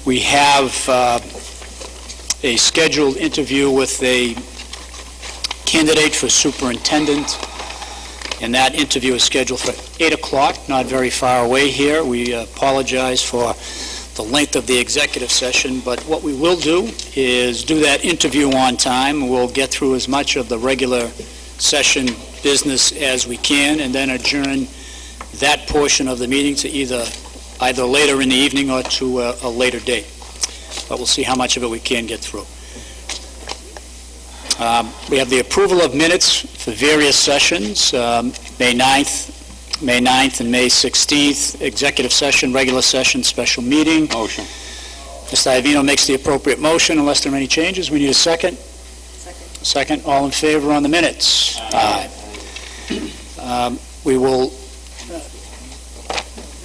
We have a scheduled interview with a candidate for superintendent, and that interview is scheduled for 8 o'clock, not very far away here. We apologize for the length of the executive session, but what we will do is do that interview on time. We'll get through as much of the regular session business as we can, and then adjourn that portion of the meeting to either later in the evening or to a later date. But we'll see how much of it we can get through. We have the approval of minutes for various sessions, May 9th, and May 16th, executive session, regular session, special meeting. Motion. Mr. Iavino makes the appropriate motion. Unless there are any changes, we need a second. Second. All in favor on the minutes? Aye. We will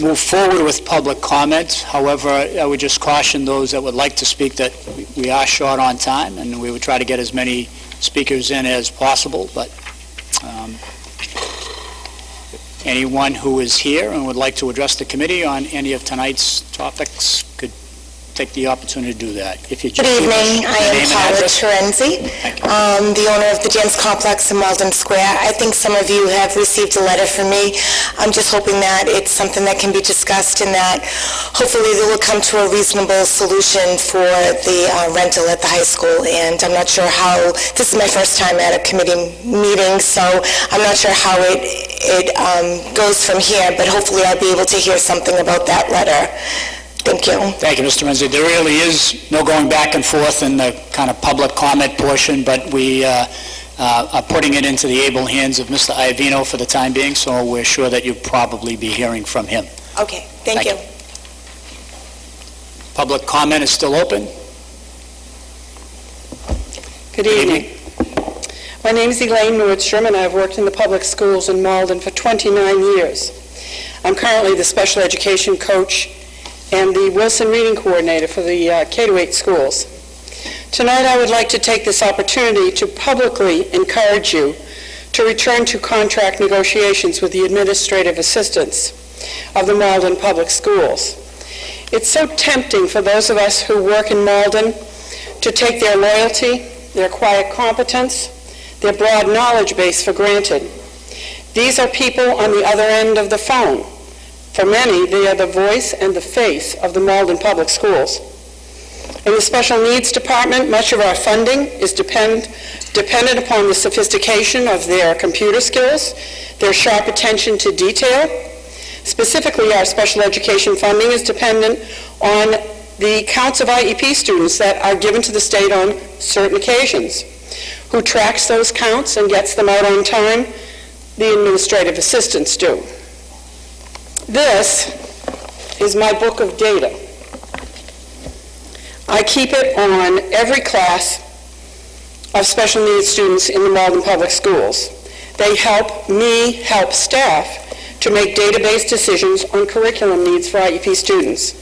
move forward with public comment. However, I would just caution those that would like to speak that we are short on time, and we would try to get as many speakers in as possible, but anyone who is here and would like to address the committee on any of tonight's topics could take the opportunity to do that. If you Good evening. I am Paula Terenzi, the owner of the James Complex in Malden Square. I think some of you have received a letter from me. I'm just hoping that it's something that can be discussed and that hopefully they will come to a reasonable solution for the rental at the high school. And I'm not sure how, this is my first time at a committee meeting, so I'm not sure how it goes from here, but hopefully I'll be able to hear something about that letter. Thank you. Thank you, Mr. Renzi. There really is no going back and forth in the kind of public comment portion, but we are putting it into the able hands of Mr. Iavino for the time being, so we're sure that you'll probably be hearing from him. Okay, thank you. Public comment is still open. Good evening. My name is Elaine Nordstrom, and I've worked in the public schools in Malden for 29 years. I'm currently the special education coach and the Wilson Reading Coordinator for the K-8 schools. Tonight I would like to take this opportunity to publicly encourage you to return to contract negotiations with the administrative assistants of the Malden Public Schools. It's so tempting for those of us who work in Malden to take their loyalty, their quiet competence, their broad knowledge base for granted. These are people on the other end of the phone. For many, they are the voice and the face of the Malden Public Schools. In the Special Needs Department, much of our funding is dependent upon the sophistication of their computer skills, their sharp attention to detail. Specifically, our special education funding is dependent on the counts of IEP students that are given to the state on certain occasions. Who tracks those counts and gets them out on time? The administrative assistants do. This is my book of data. I keep it on every class of special needs students in the Malden Public Schools. They help me help staff to make database decisions on curriculum needs for IEP students.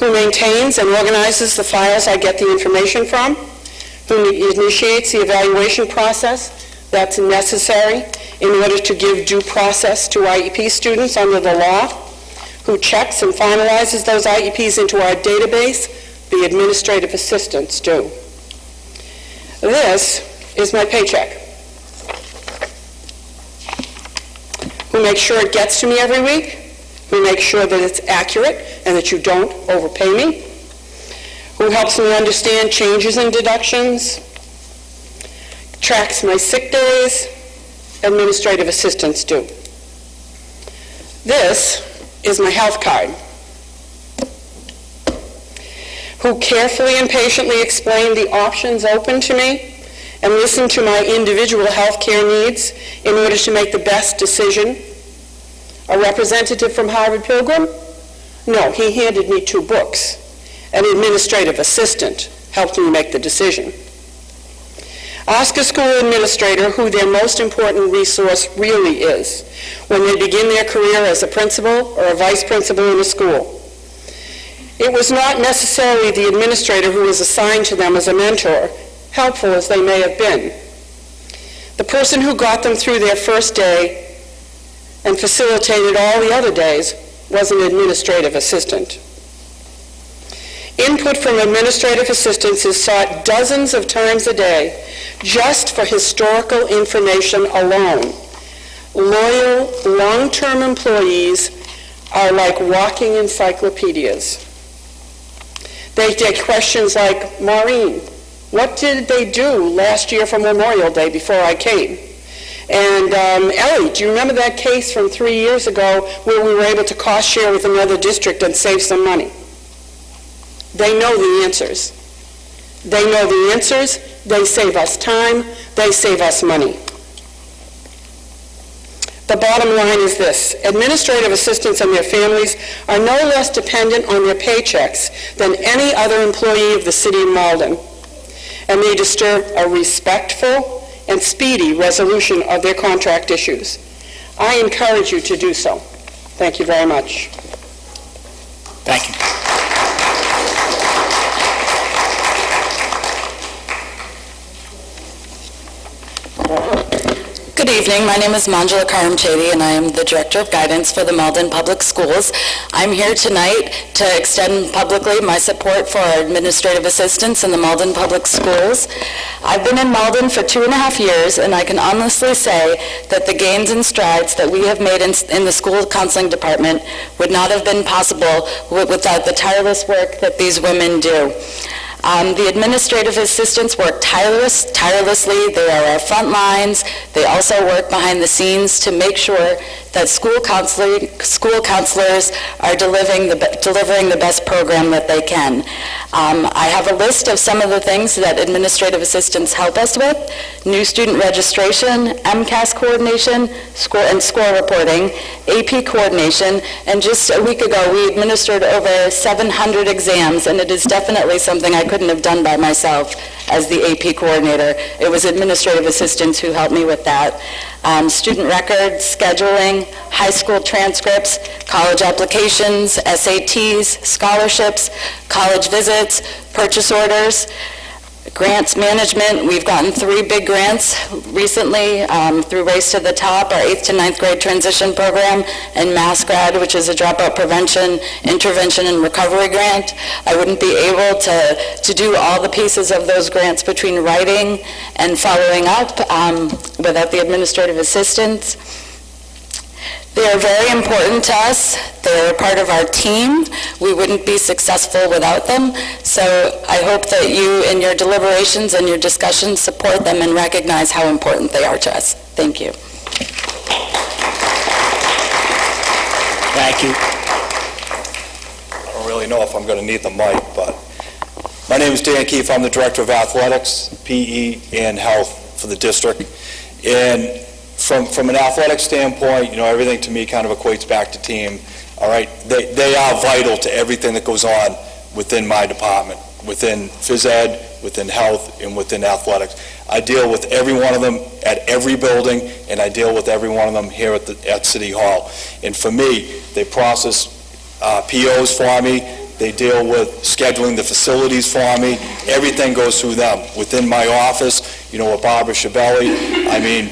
Who maintains and organizes the files I get the information from? Who initiates the evaluation process that's necessary in order to give due process to IEP students under the law? Who checks and finalizes those IEPs into our database? The administrative assistants do. This is my paycheck. Who makes sure it gets to me every week? Who makes sure that it's accurate and that you don't overpay me? Who helps me understand changes in deductions? Tracks my sick days? Administrative assistants do. This is my health card. Who carefully and patiently explain the options open to me and listen to my individual health care needs in order to make the best decision? A representative from Harvard Pilgrim? No, he handed me 2 books. An administrative assistant helped me make the decision. Ask a school administrator who their most important resource really is when they begin their career as a principal or a vice principal in a school. It was not necessarily the administrator who was assigned to them as a mentor, helpful as they may have been. The person who got them through their first day and facilitated all the other days was an administrative assistant. Input from administrative assistants is sought dozens of times a day just for historical information alone. Loyal, long-term employees are like walking encyclopedias. They get questions like, Maureen, what did they do last year for Memorial Day before I came? And Ellie, do you remember that case from 3 years ago where we were able to cost share with another district and save some money? They know the answers. They know the answers. They save us time. They save us money. The bottom line is this: administrative assistants and their families are no less dependent on their paychecks than any other employee of the city of Malden, and they deserve a respectful and speedy resolution of their contract issues. I encourage you to do so. Thank you very much. Thank you. Good evening. My name is Manjula Karamchedi, and I am the Director of Guidance for the Malden Public Schools. I'm here tonight to extend publicly my support for our administrative assistants in the Malden Public Schools. I've been in Malden for 2.5 years, and I can honestly say that the gains and strides that we have made in the school counseling department would not have been possible without the tireless work that these women do. The administrative assistants work tirelessly. They are our front lines. They also work behind the scenes to make sure that school counselors are delivering the best program that they can. I have a list of some of the things that administrative assistants help us with: new student registration, MCAS coordination, score reporting, AP coordination, and just a week ago we administered over 700 exams, and it is definitely something I couldn't have done by myself as the AP coordinator. It was administrative assistants who helped me with that. Student records, scheduling, high school transcripts, college applications, SATs, scholarships, college visits, purchase orders, grants management. We've gotten 3 big grants recently through Race to the Top, our 8th to 9th grade transition program, and Mass Grad, which is a dropout prevention, intervention, and recovery grant. I wouldn't be able to do all the pieces of those grants between writing and following up without the administrative assistants. They are very important to us. They're a part of our team. We wouldn't be successful without them. So I hope that you, in your deliberations and your discussions, support them and recognize how important they are to us. Thank you. Thank you. I don't really know if I'm going to need the mic, but my name is Dan Keefe. I'm the Director of Athletics, PE, and Health for the district. And from an athletic standpoint, you know, everything to me kind of equates back to team. All right, they are vital to everything that goes on within my department, within phys ed, within health, and within athletics. I deal with every one of them at every building, and I deal with every one of them here at City Hall. And for me, they process POs for me. They deal with scheduling the facilities for me. Everything goes through them. Within my office, you know, with Barbara Shabelli, I mean,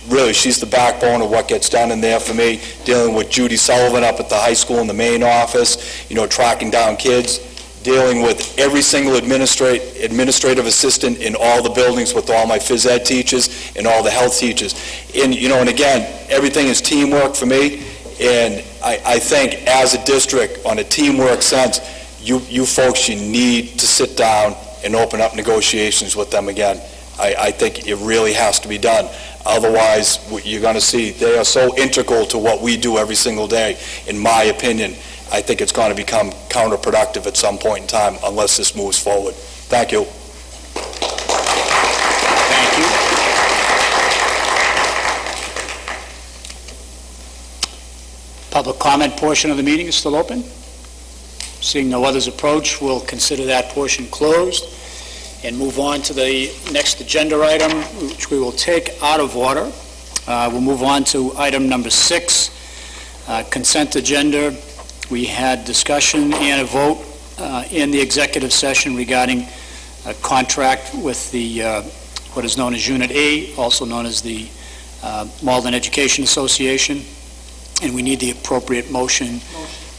really, she's the backbone of what gets done in there for me, dealing with Judy Sullivan up at the high school in the main office, you know, tracking down kids, dealing with every single administrative assistant in all the buildings with all my phys ed teachers and all the health teachers. And, you know, and again, everything is teamwork for me, and I think as a district, on a teamwork sense, you folks, you need to sit down and open up negotiations with them again. I think it really has to be done. Otherwise, what you're going to see, they are so integral to what we do every single day. In my opinion, I think it's going to become counterproductive at some point in time unless this moves forward. Thank you. Thank you. Public comment portion of the meeting is still open. Seeing no others approach, we'll consider that portion closed and move on to the next agenda item, which we will take out of order. We'll move on to item number 6, consent agenda. We had discussion and a vote in the executive session regarding a contract with the what is known as Unit A, also known as the Malden Education Association, and we need the appropriate motion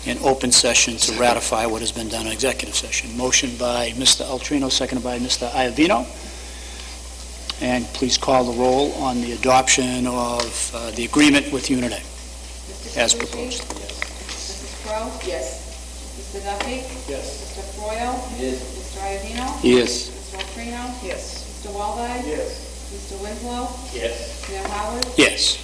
in open session to ratify what has been done in executive session. Motion by Mr. Altrino, seconded by Mr. Iavino. And please call the roll on the adoption of the agreement with Unit A, as proposed. Mrs. Crowe? Yes. Mr. Duffy? Yes. Mr. Foil? Yes. Mr. Iavino? Yes. Mr. Altrino? Yes. Mr. Waldeck? Yes. Mr. Winslow? Yes. Mayor Howard? Yes.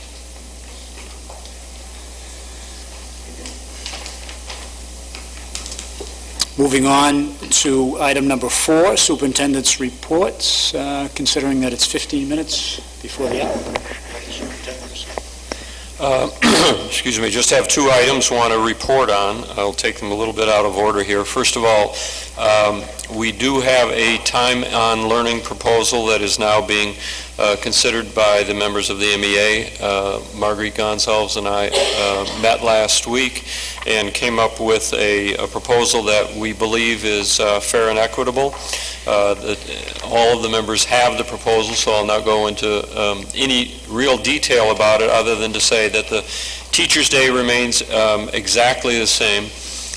Moving on to item number 4, Superintendent's reports, considering that it's 15 minutes before the hour. Excuse me, just have 2 items I want to report on. I'll take them a little bit out of order here. First of all, we do have a time on learning proposal that is now being considered by the members of the MEA. Marguerite Gonsalves and I met last week and came up with a proposal that we believe is fair and equitable. All of the members have the proposal, so I'll not go into any real detail about it other than to say that the Teacher's Day remains exactly the same.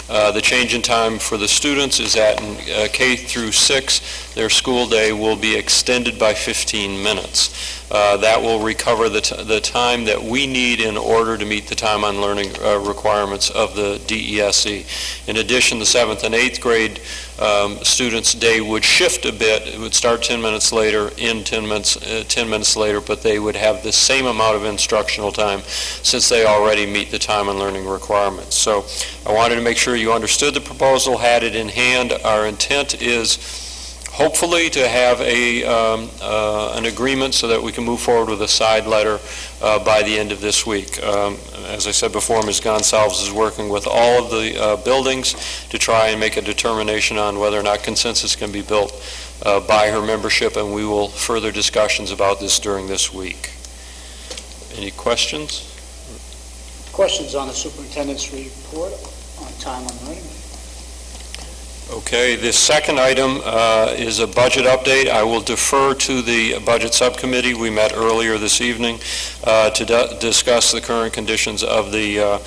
The change in time for the students is that in K through 6, their school day will be extended by 15 minutes. That will recover the time that we need in order to meet the time on learning requirements of the DESE. In addition, the 7th and 8th grade students' day would shift a bit. It would start 10 minutes later, end 10 minutes later, but they would have the same amount of instructional time since they already meet the time on learning requirements. So I wanted to make sure you understood the proposal, had it in hand. Our intent is hopefully to have an agreement so that we can move forward with a side letter by the end of this week. As I said before, Ms. Gonsalves is working with all of the buildings to try and make a determination on whether or not consensus can be built by her membership, and we will further discussions about this during this week. Any questions? Questions on the superintendent's report on time on learning? Okay, the second item is a budget update. I will defer to the budget subcommittee. We met earlier this evening to discuss the current conditions of the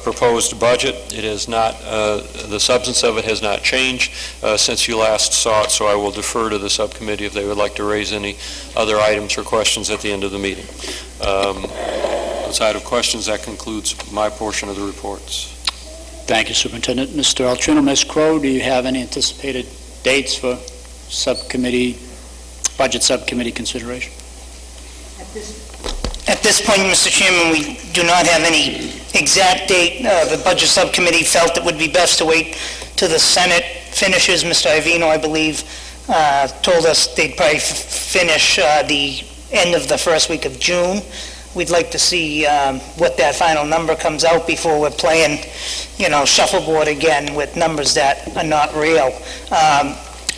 proposed budget. It is not, the substance of it has not changed since you last saw it, so I will defer to the subcommittee if they would like to raise any other items or questions at the end of the meeting. Outside of questions, that concludes my portion of the reports. Thank you, Superintendent. Mr. Altrino, Ms. Crowe, do you have any anticipated dates for budget subcommittee consideration? At this point, Mr. Chairman, we do not have any exact date. The Budget Subcommittee felt it would be best to wait till the Senate finishes. Mr. Iavino, I believe, told us they'd probably finish the end of the first week of June. We'd like to see what that final number comes out before we're playing, shuffleboard again with numbers that are not real.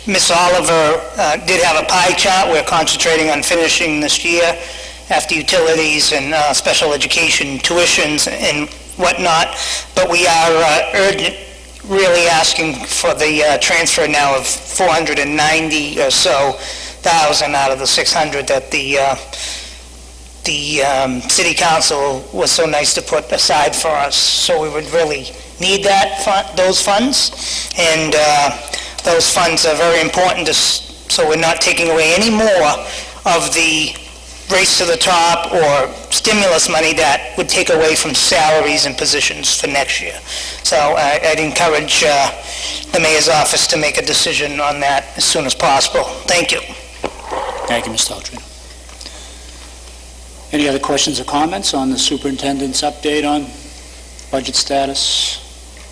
Ms. Oliver did have a pie chart. We're concentrating on finishing this year after utilities and special education tuitions and whatnot, but we are really asking for the transfer now of 490 or so thousand out of the 600 that the city council was so nice to put aside for us. So we would really need those funds, and those funds are very important so we're not taking away any more of the race to the top or stimulus money that would take away from salaries and positions for next year. So I'd encourage the mayor's office to make a decision on that as soon as possible. Thank you. Thank you, Mr. Altrino. Any other questions or comments on the superintendent's update on budget status?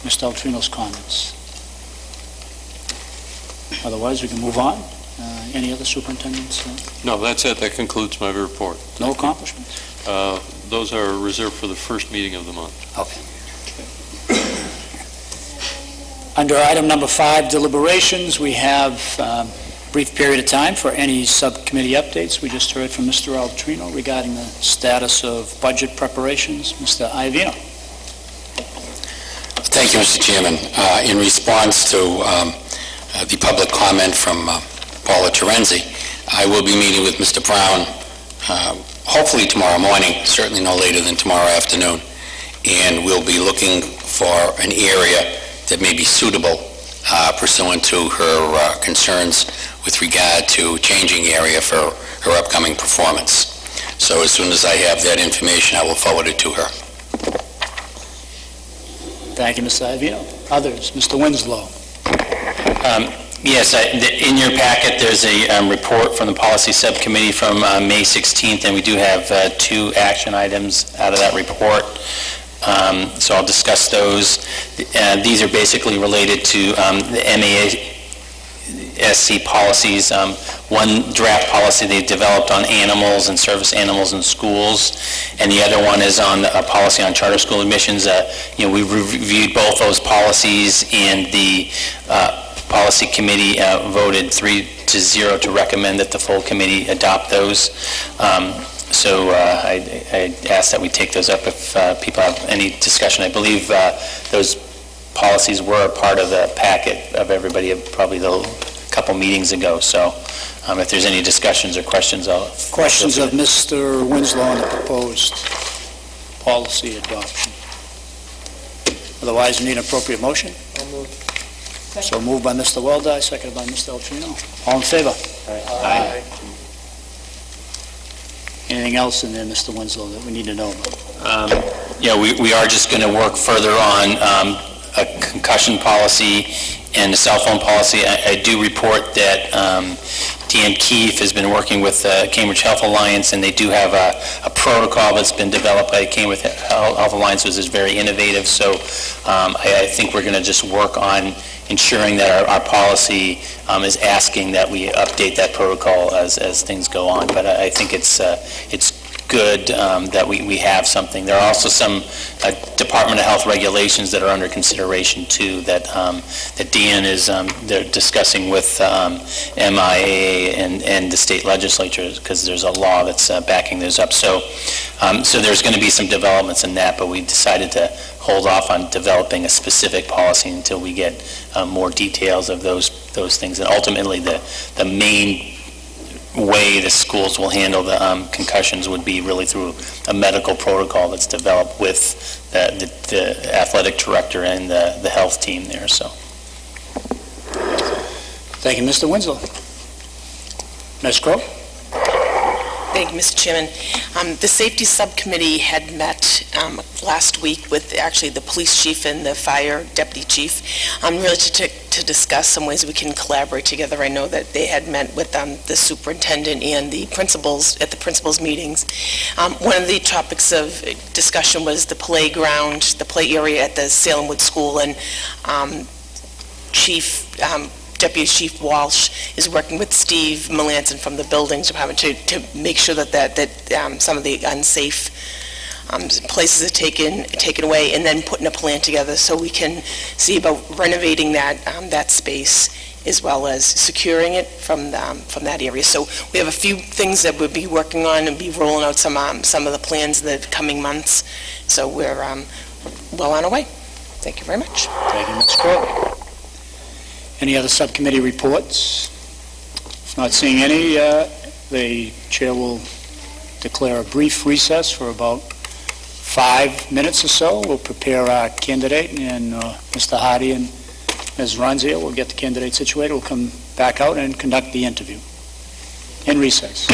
Mr. Altrino's comments. Otherwise, we can move on. Any other superintendents? No, that's it. That concludes my report. No accomplishments? Those are reserved for the first meeting of the month. Okay. Under item number 5, deliberations, we have a brief period of time for any subcommittee updates. We just heard from Mr. Altrino regarding the status of budget preparations. Mr. Iavino. Thank you, Mr. Chairman. In response to the public comment from Paula Terenzi, I will be meeting with Mr. Brown hopefully tomorrow morning, certainly no later than tomorrow afternoon, and we'll be looking for an area that may be suitable pursuant to her concerns with regard to changing area for her upcoming performance. So as soon as I have that information, I will forward it to her. Thank you, Mr. Iavino. Others? Mr. Winslow. Yes, in your packet, there's a report from the Policy Subcommittee from May 16th, and we do have 2 action items out of that report. So I'll discuss those. These are basically related to the MASC policies. One draft policy they developed on animals and service animals in schools, and the other one is on a policy on charter school admissions. We reviewed both those policies, and the Policy Committee voted 3-0 to recommend that the full committee adopt those. So I ask that we take those up if people have any discussion. I believe those policies were a part of the packet of everybody probably a couple meetings ago. So if there's any discussions or questions, I'll... Questions of Mr. Winslow on the proposed policy adoption. Otherwise, we need an appropriate motion. So moved by Mr. Weldy, seconded by Mr. Altrino. All in favor? Aye. Anything else in there, Mr. Winslow, that we need to know about? We are just going to work further on a concussion policy and a cell phone policy. I do report that Dan Keefe has been working with Cambridge Health Alliance, and they do have a protocol that's been developed by Cambridge Health Alliance, which is very innovative. So I think we're going to just work on ensuring that our policy is asking that we update that protocol as things go on. But I think it's good that we have something. There are also some Department of Health regulations that are under consideration too that Dan is they're discussing with MIA and the state legislature, because there's a law that's backing those up. So there's going to be some developments in that, but we decided to hold off on developing a specific policy until we get more details of those things. And ultimately, the main way the schools will handle the concussions would be really through a medical protocol that's developed with the athletic director and the health team there. So, Thank you, Mr. Winslow. Ms. Crowe? Thank you, Mr. Chairman. The Safety Subcommittee had met last week with actually the police chief and the fire deputy chief, really to discuss some ways we can collaborate together. I know that they had met with the superintendent and the principals at the principals meetings. One of the topics of discussion was the playground, the play area at the Salem Wood School, and Deputy Chief Walsh is working with Steve Melanson from the Buildings Department to make sure that some of the unsafe places are taken away, and then putting a plan together so we can see about renovating that space as well as securing it from that area. So we have a few things that we'll be working on and be rolling out some of the plans in the coming months. So we're well on our way. Thank you very much. Thank you, Ms. Crowe. Any other subcommittee reports? If not seeing any, the chair will declare a brief recess for about 5 minutes or so. We'll prepare our candidate, and Mr. Hardy and Ms. Ronzio will get the candidate situated. We'll come back out and conduct the interview. In recess.